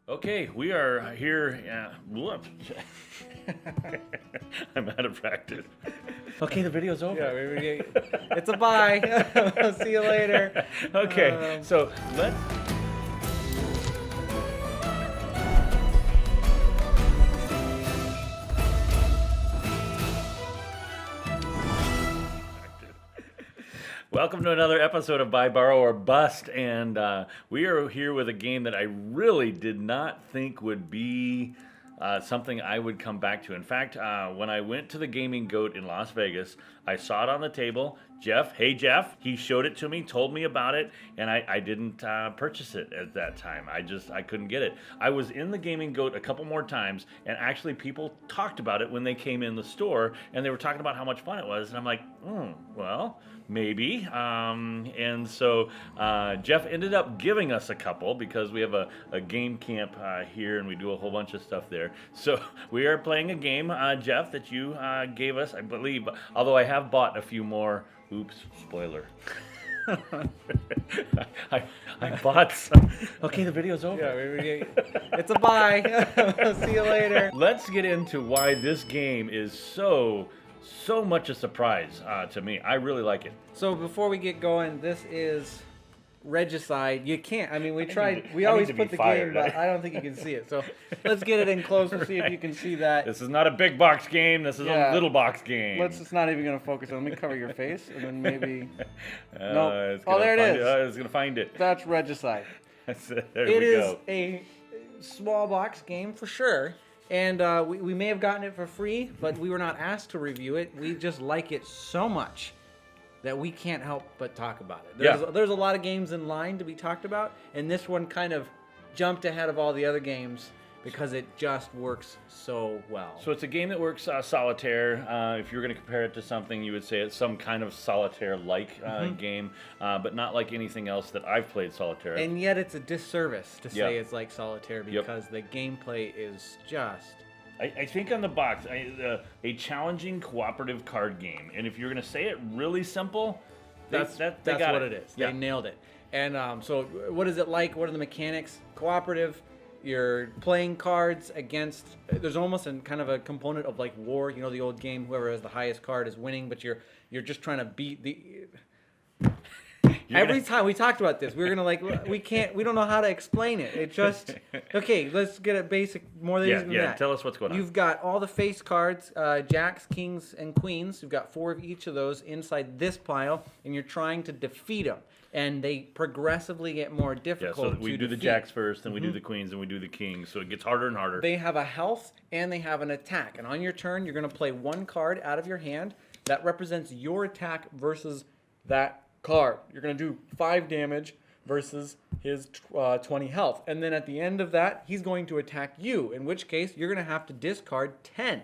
Okay, we are here. I'm out of practice. Okay, the video's over. Yeah, it's a bye. I'll see you later. Okay, so let's. Welcome to another episode of Buy, Borrow, or Bust, and we are here with a game that I really did not think would be something I would come back to. In fact, when I went to the Gaming Goat in Las Vegas, I saw it on the table. Jeff, he showed it to me, told me about it, and I didn't purchase it at that time. I couldn't get it. I was in the Gaming Goat a couple more times, and actually people talked about it when they came in the store, and they were talking about how much fun it was, and I'm like, well, maybe. And so Jeff ended up giving us a couple because we have a game camp here, and we do a whole bunch of stuff there. So we are playing a game, Jeff, that you gave us, I believe, although I have bought a few more. Oops, spoiler. I bought some. Okay, the video's over. Yeah, it's a bye. I'll see you later. Let's get into why this game is so much a surprise to me. I really like it. So before we get going, this is Regicide. You can't. I mean, we tried. We I always need to put be the fired, game, but I don't think you can see it. So let's get it in close and see if you can see that. This is not a big box game. This is a little box game. It's not even going to focus on. Let me cover your face, and then maybe. No. Oh, there it is. It's going to find it. That's Regicide. There It we is go. a small box game for sure. And we may have gotten it for free, but we were not asked to review it. We just like it so much that we can't help but talk about it. There's a lot of games in line to be talked about, and this one kind of jumped ahead of all the other games because it just works so well. So it's a game that works solitaire. If you were going to compare it to something, you would say it's some kind of solitaire-like game, but not like anything else that I've played solitaire. And yet it's a disservice to say it's like solitaire because the gameplay is just... I think on the box, a challenging cooperative card game. And if you're going to say it really simple, that's what it is. They nailed it. And so what is it like? What are the mechanics? Cooperative, you're playing cards against, there's almost kind of a component of like war. You know, the old game, whoever has the highest card is winning, but you're just trying to beat the... Every time we talked about this, we were gonna we don't know how to explain it. It just okay. Let's get a basic more than that. Tell us what's going on. You've got all the face cards, jacks, kings, and queens. You've got 4 of each of those inside this pile, and you're trying to defeat them. And they progressively get more difficult. So we do the jacks first, then we do the queens, and we do the kings. So it gets harder and harder. They have a health and they have an attack. And on your turn, you're gonna play 1 card out of your hand that represents your attack versus that card. You're going to do 5 damage versus his 20 health. And then at the end of that, he's going to attack you, in which case you're going to have to discard 10.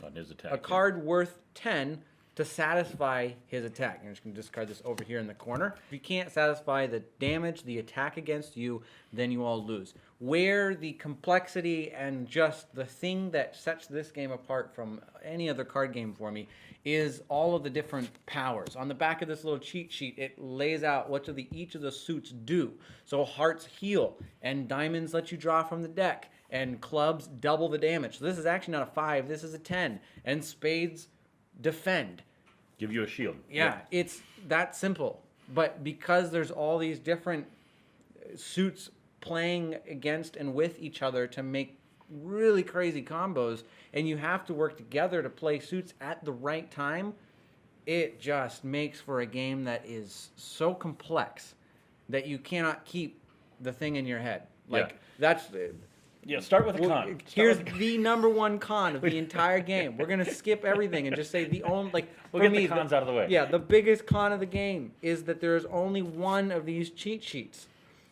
On his attack. A card worth 10 to satisfy his attack. I'm just going to discard this over here in the corner. If you can't satisfy the damage, the attack against you, then you all lose. Where the complexity and just the thing that sets this game apart from any other card game for me is all of the different powers. On the back of this little cheat sheet, it lays out what each of the suits do. So hearts heal, and diamonds let you draw from the deck, and clubs double the damage. So this is actually not a 5, this is a 10. And spades defend. Give you a shield. Yeah, it's that simple. But because there's all these different suits playing against and with each other to make really crazy combos, and you have to work together to play suits at the right time, it just makes for a game that is so complex that you cannot keep the thing in your head. That's... Yeah, start with a con. Here's the number one con of the entire game. We're gonna skip everything and just say the only we'll get the cons out of the way. Yeah, the biggest con of the game is that there's only one of these cheat sheets.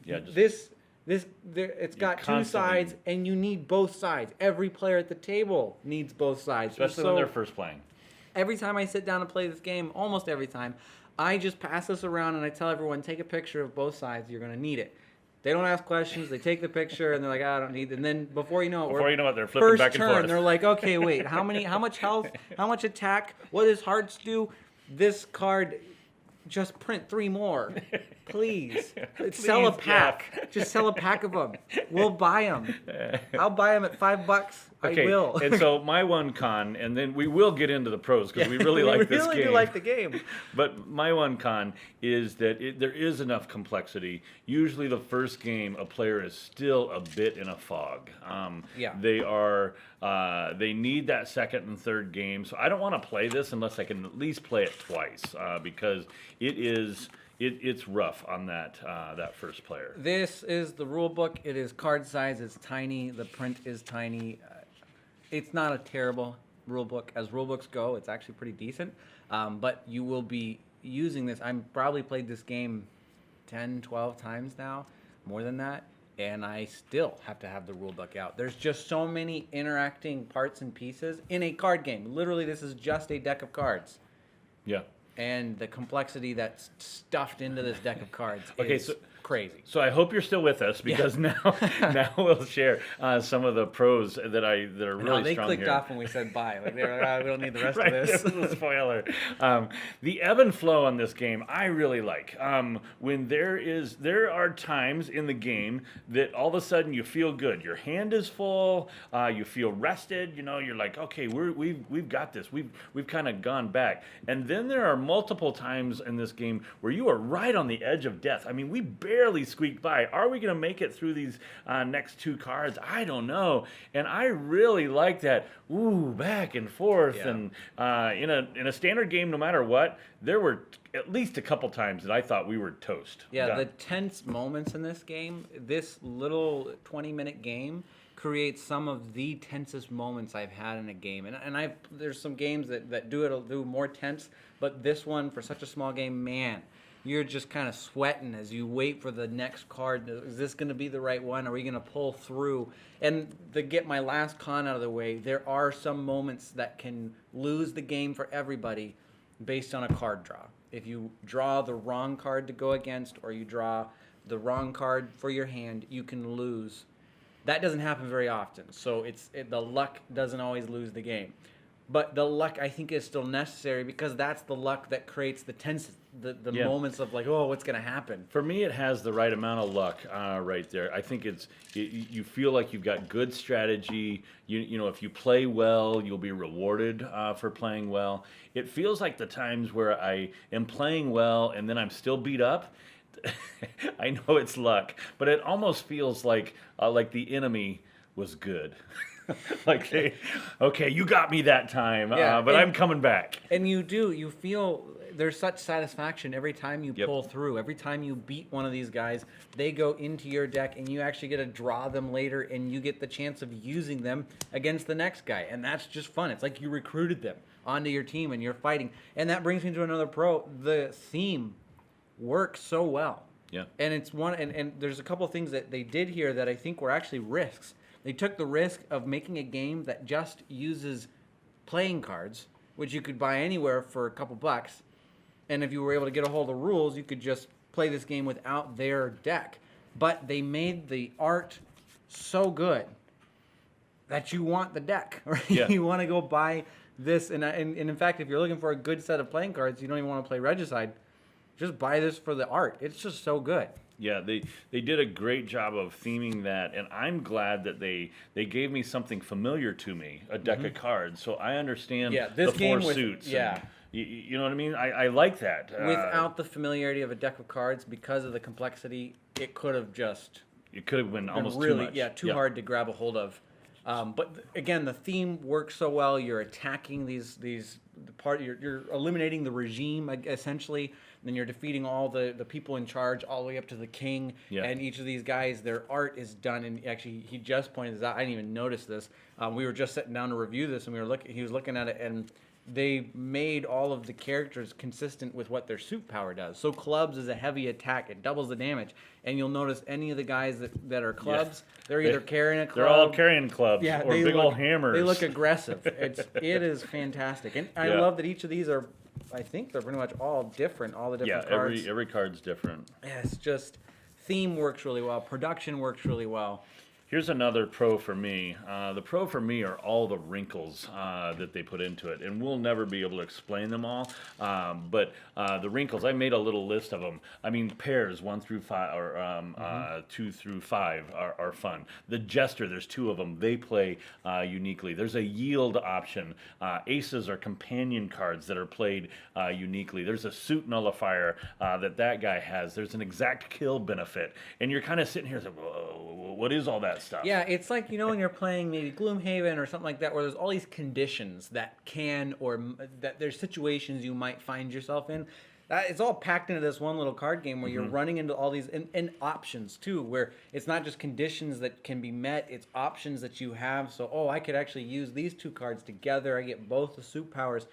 Yeah, it's got 2 sides, and you need both sides. Every player at the table needs both sides, especially when they're first playing. Every time I sit down to play this game, almost every time, I just pass this around and I tell everyone, take a picture of both sides. You're gonna need it. They don't ask questions. They take the picture and they're like, I don't need it. And then before you know it, they're flipping back and forth. First turn, they're like, okay, wait, how much health, how much attack, what does hearts do? This card, just print 3 more. Please. Sell a pack. Jeff. Just sell a pack of them. We'll buy them. I'll buy them at $5. Okay, I will. and so my one con, and then we will get into the pros because we really like this game. We really do like the game. But my one con is that there is enough complexity. Usually the first game, a player is still a bit in a fog. Yeah. They need that second and third game. So I don't want to play this unless I can at least play it twice because it's rough on that first player. This is the rule book. It is card size. It's tiny. The print is tiny. It's not a terrible rule book. As rule books go, it's actually pretty decent. But you will be using this. I've probably played this game 10, 12 times now, more than that. And I still have to have the rule book out. There's just so many interacting parts and pieces in a card game. Literally, this is just a deck of cards. Yeah. And the complexity that's stuffed into this deck of cards is crazy. So I hope you're still with us because now we'll share some of the pros that are really they strong clicked here. off when we said bye. Like they were like, we don't need the rest Right, of this. this is a spoiler. The ebb and flow on this game, I really like. When there are times in the game that all of a sudden you feel good. Your hand is full. You feel rested. You're like, okay, we've got this. We've kind of gone back. And then there are multiple times in this game where you are right on the edge of death. I mean, we barely squeaked by. Are we going to make it through these next two cards? I don't know. And I really like that. Ooh, back and forth. Yeah. And in a standard game, no matter what, there were at least a couple times that I thought we were toast. Yeah, Done. the tense moments in this game, this little 20-minute game creates some of the tensest moments I've had in a game. And there's some games that do more tense, but this one, for such a small game, man, you're just kind of sweating as you wait for the next card. Is this going to be the right one? Are we going to pull through? And to get my last con out of the way, there are some moments that can lose the game for everybody based on a card draw. If you draw the wrong card to go against or you draw the wrong card for your hand, you can lose. That doesn't happen very often, so the luck doesn't always lose the game. But the luck, I think, is still necessary because that's the luck that creates the tense, the moments of like, oh, what's going to happen? For me, it has the right amount of luck right there. I think you feel like you've got good strategy. If you play well, you'll be rewarded for playing well. It feels like the times where I am playing well and then I'm still beat up. I know it's luck, but it almost feels like the enemy was good. Okay, you got me that time, but I'm coming back. And you feel there's such satisfaction every time you Yep. pull through. Every time you beat one of these guys, they go into your deck and you actually get to draw them later and you get the chance of using them against the next guy. And that's just fun. It's like you recruited them onto your team and you're fighting. And that brings me to another pro. The theme works so well. Yeah. And it's and there's a couple of things that they did here that I think were actually risks. They took the risk of making a game that just uses playing cards, which you could buy anywhere for a couple bucks. And if you were able to get a hold of the rules, you could just play this game without their deck. But they made the art so good that you want the deck, right? Yeah. You want to go buy this. And in fact, if you're looking for a good set of playing cards, you don't even want to play Regicide, just buy this for the art. It's just so good. Yeah, they did a great job of theming that, and I'm glad that they gave me something familiar to me, a deck of cards, so I understand this the game four suits. Yeah. You know what I mean? I like that. Without the familiarity of a deck of cards, because of the complexity, it could have just it could have been almost really, too much. too hard to grab a hold of. Again, the theme works so well. You're attacking you're eliminating the regime essentially. Then you're defeating all the people in charge all the way up to the king. Yeah. And each of these guys, their art is done. And actually, he just pointed this out. I didn't even notice this. We were just sitting down to review this, and he was looking at it, and they made all of the characters consistent with what their suit power does. So clubs is a heavy attack. It doubles the damage. And you'll notice any of the guys that are clubs, they're either carrying a club. They're all carrying clubs or big old hammers. They look aggressive. It is fantastic. And I love that each of these are, I think they're pretty much all different, all the different cards. Every card's different. Yeah, it's just, theme works really well. Production works really well. Here's another pro for me. The pro for me are all the wrinkles that they put into it, and we'll never be able to explain them all. But the wrinkles, I made a little list of them. I mean, pairs 1 through 5 or 2 through 5 are fun. The jester, there's 2 of them. They play uniquely. There's a yield option. Aces are companion cards that are played uniquely. There's a suit nullifier that guy has. There's an exact kill benefit, and you're kind of sitting here like, whoa, what is all that stuff? Yeah, it's like, when you're playing maybe Gloomhaven or something like that, where there's all these conditions that that there's situations you might find yourself in. It's all packed into this one little card game where you're running into all these and options too, where it's not just conditions that can be met, it's options that you have. So, I could actually use these 2 cards together. I get both the suit powers.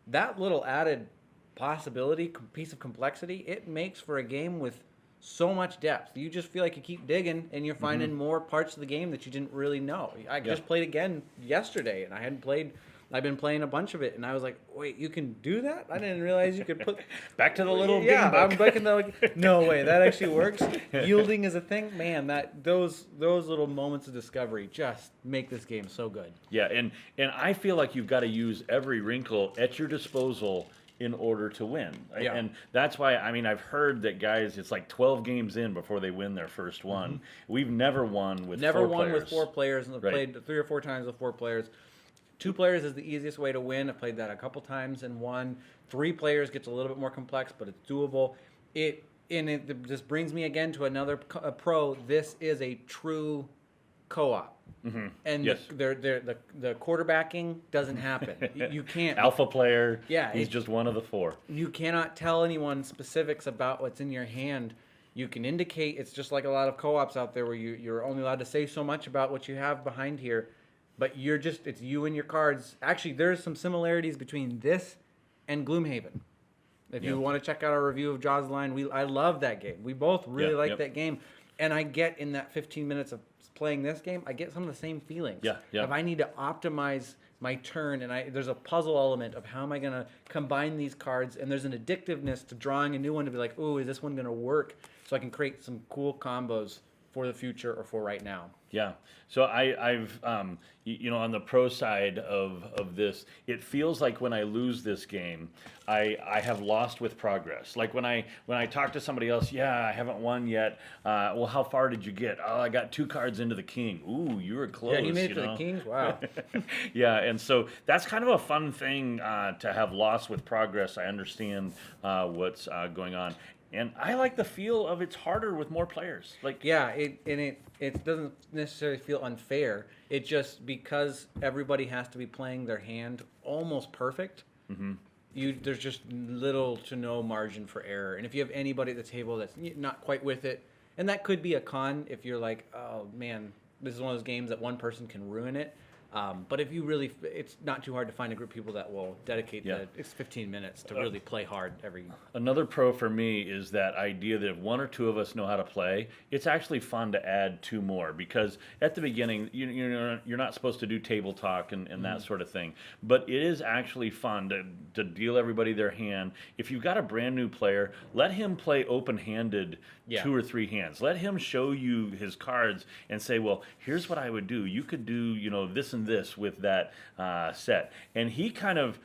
That little added possibility, piece of complexity, it makes for a game with so much depth. You just feel like you keep digging and you're finding more parts of the game that you didn't really know. I just played again yesterday, and I've been playing a bunch of it, and I was like, wait, you can do that? I didn't realize you could put... Back to the little game book. I'm back in the... No way, that actually works. Yielding is a thing. Man, those little moments of discovery just make this game so good. Yeah, and I feel like you've got to use every wrinkle at your disposal in order to win. Right? Yeah. And that's why, I've heard that guys, it's like 12 games in before they win their first one. We've never won with 4 players. With 4 players, and I've played 3 or 4 times with 4 players. 2 players is the easiest way to win. I've played that a couple times and won. 3 players gets a little bit more complex, but it's doable. It just brings me again to another pro. This is a true co-op. And yes. the quarterbacking doesn't happen. You can't. Alpha player. Yeah, he's just one of the 4. You cannot tell anyone specifics about what's in your hand. You can indicate. It's just like a lot of co-ops out there where you're only allowed to say so much about what you have behind here. But it's you and your cards. Actually, there's some similarities between this and Gloomhaven. If you want to check out our review of Jaws Line, I love that game. We both really like that game. And I get in that 15 minutes of playing this game, I get some of the same feelings. Yeah. If I need to optimize my turn, and there's a puzzle element of how am I going to combine these cards, and there's an addictiveness to drawing a new one to be like, ooh, is this one going to work? So I can create some cool combos for the future or for right now. Yeah. So I've on the pro side of this, it feels like when I lose this game, I have lost with progress. Like when I talk to somebody else, I haven't won yet. Well, how far did you get? Oh, I got 2 cards into the king. Ooh, you were close. Yeah, you made it to the kings. Wow. Yeah, and so that's kind of a fun thing to have lost with progress. I understand what's going on. And I like the feel of it's harder with more players. It doesn't necessarily feel unfair. It just, because everybody has to be playing their hand almost perfect. There's just little to no margin for error. And if you have anybody at the table that's not quite with it, and that could be a con if you're like, oh man, this is one of those games that one person can ruin it. But if you really, it's not too hard to find a group of people that will dedicate it's 15 minutes to really play hard every. Another pro for me is that idea that if 1 or 2 of us know how to play, it's actually fun to add 2 more, because at the beginning, you're not supposed to do table talk and that sort of thing. But it is actually fun to deal everybody their hand. If you've got a brand new player, let him play open-handed 2 or 3 hands. Let him show you his cards and say, well, here's what I would do. You could do, this and this with that set. And he kind of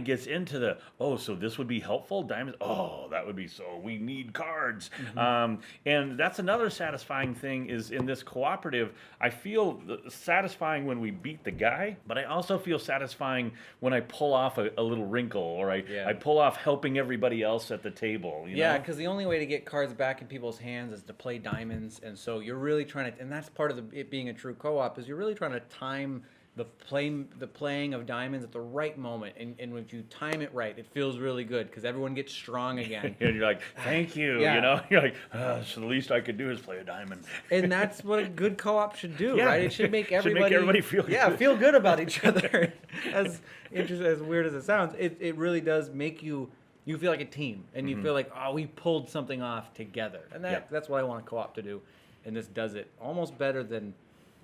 gets into the, so this would be helpful? Diamonds? Oh, that would be so. We need cards. And that's another satisfying thing is in this cooperative, I feel satisfying when we beat the guy, but I also feel satisfying when I pull off a little wrinkle, or I pull off helping everybody else at the table. Yeah, because the only way to get cards back in people's hands is to play diamonds. And so you're really trying to, and that's part of it being a true co-op, is you're really trying to time the playing of diamonds at the right moment, and when you time it right, it feels really good because everyone gets strong again. And you're like, thank you, You're like, so the least I could do is play a diamond. And that's what a good co-op should do, right? It should make everybody feel good. Feel good about each other. As weird as it sounds, it really does make you feel like a team, and you feel like, we pulled something off together, and that's what I want a co-op to do, and this does it almost better than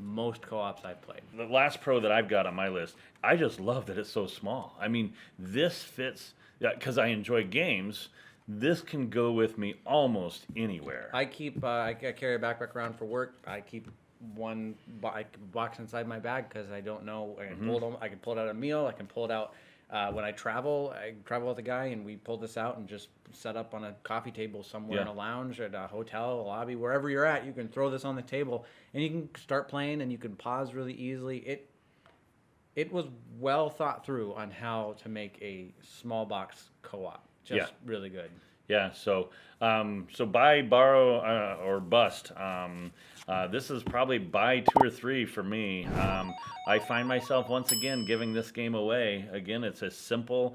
most co-ops I've played. The last pro that I've got on my list, I just love that it's so small. I mean, this fits, because I enjoy games, this can go with me almost anywhere. I carry a backpack around for work. I keep box inside my bag because I don't know. I can pull it out at a meal. I can pull it out when I travel. I travel with a guy, and we pull this out and just set up on a coffee table somewhere in a lounge at a hotel, a lobby, wherever you're at. You can throw this on the table, and you can start playing, and you can pause really easily. It was well thought through on how to make a small box co-op. Just really good. Yeah, so buy, borrow, or bust. This is probably buy 2 or 3 for me. I find myself once again giving this game away. Again, it's a simple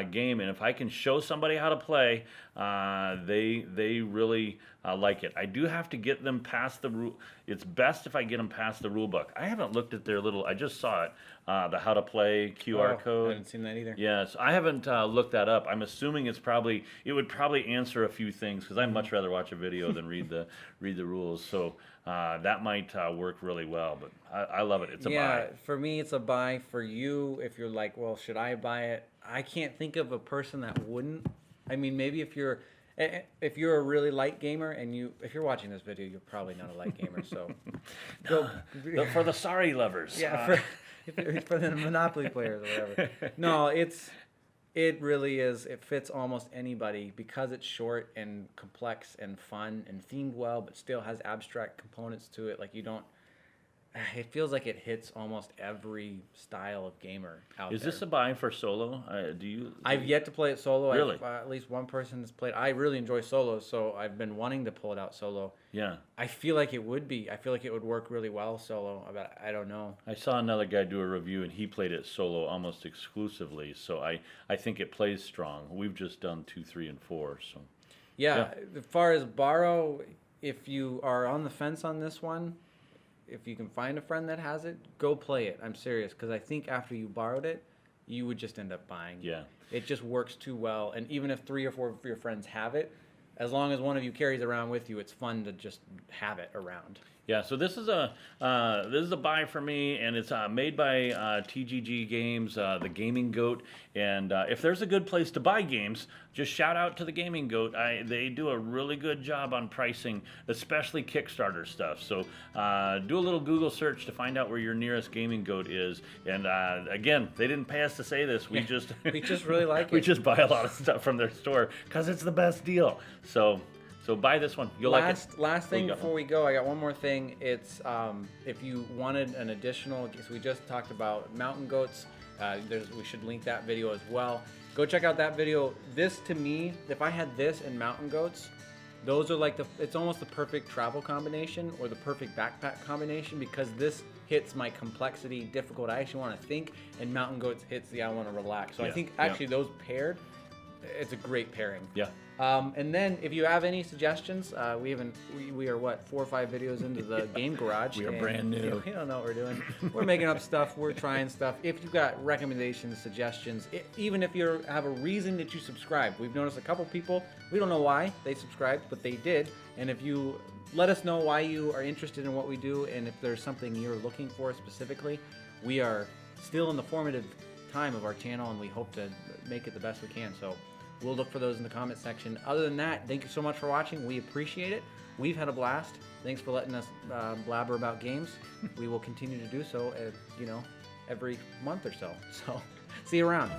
game, and if I can show somebody how to play, they really like it. I do have to get them past the rule. It's best if I get them past the rule book. I haven't looked at their little. I just saw it, the how to play QR code. I haven't seen that either. Yes, I haven't looked that up. I'm assuming it would probably answer a few things because I'd much rather watch a video than read the rules. So that might work really well. But I love it. It's a buy. Yeah, for me, it's a buy. For you, if you're like, well, should I buy it? I can't think of a person that wouldn't. I mean, maybe if you're a really light gamer and if you're watching this video, you're probably not a light gamer. So go for the sorry lovers. Yeah, for the Monopoly players or whatever. No, it really is. It fits almost anybody because it's short and complex and fun and themed well, but still has abstract components to it. Like it feels like it hits almost every style of gamer out there. Is this a buy for solo? I've yet to play it solo. Really? At least one person has played. I really enjoy solos, so I've been wanting to pull it out solo. Yeah. I feel like it would be. I feel like it would work really well solo, but I don't know. I saw another guy do a review, and he played it solo almost exclusively, so I think it plays strong. We've just done 2, 3, and 4, so. Yeah. As far as borrow, if you are on the fence on this one, if you can find a friend that has it, go play it. I'm serious, because I think after you borrowed it, you would just end up buying. Yeah. It just works too well. And even if 3 or 4 of your friends have it, as long as one of you carries it around with you, it's fun to just have it around. Yeah, so this is a buy for me, and it's made by TGG Games, the Gaming Goat. And if there's a good place to buy games, just shout out to the Gaming Goat. They do a really good job on pricing, especially Kickstarter stuff. So do a little Google search to find out where your nearest Gaming Goat is. And again, they didn't pay us to say this. We just really like it. We just buy a lot of stuff from their store because it's the best deal. So buy this one. You'll like it. Last thing before we go, I got one more thing. It's if you wanted an additional, so we just talked about mountain goats. We should link that video as well. Go check out that video. This, to me, if I had this and mountain goats, those are like it's almost the perfect travel combination or the perfect backpack combination, because this hits my complexity, difficult. I actually want to think, and mountain goats hits the I want to relax. So I think actually those paired, it's a great pairing. Yeah. And then if you have any suggestions, we are 4 or 5 videos into the Game Garage. We are brand new. We don't know what we're doing. We're making up stuff. We're trying stuff. If you've got recommendations, suggestions, even if you have a reason that you subscribe, we've noticed a couple people, we don't know why they subscribed, but they did. And if you let us know why you are interested in what we do, and if there's something you're looking for specifically, we are still in the formative time of our channel, and we hope to make it the best we can. So we'll look for those in the comment section. Other than that, thank you so much for watching. We appreciate it. We've had a blast. Thanks for letting us blabber about games. We will continue to do so, every month or so. So, see you around.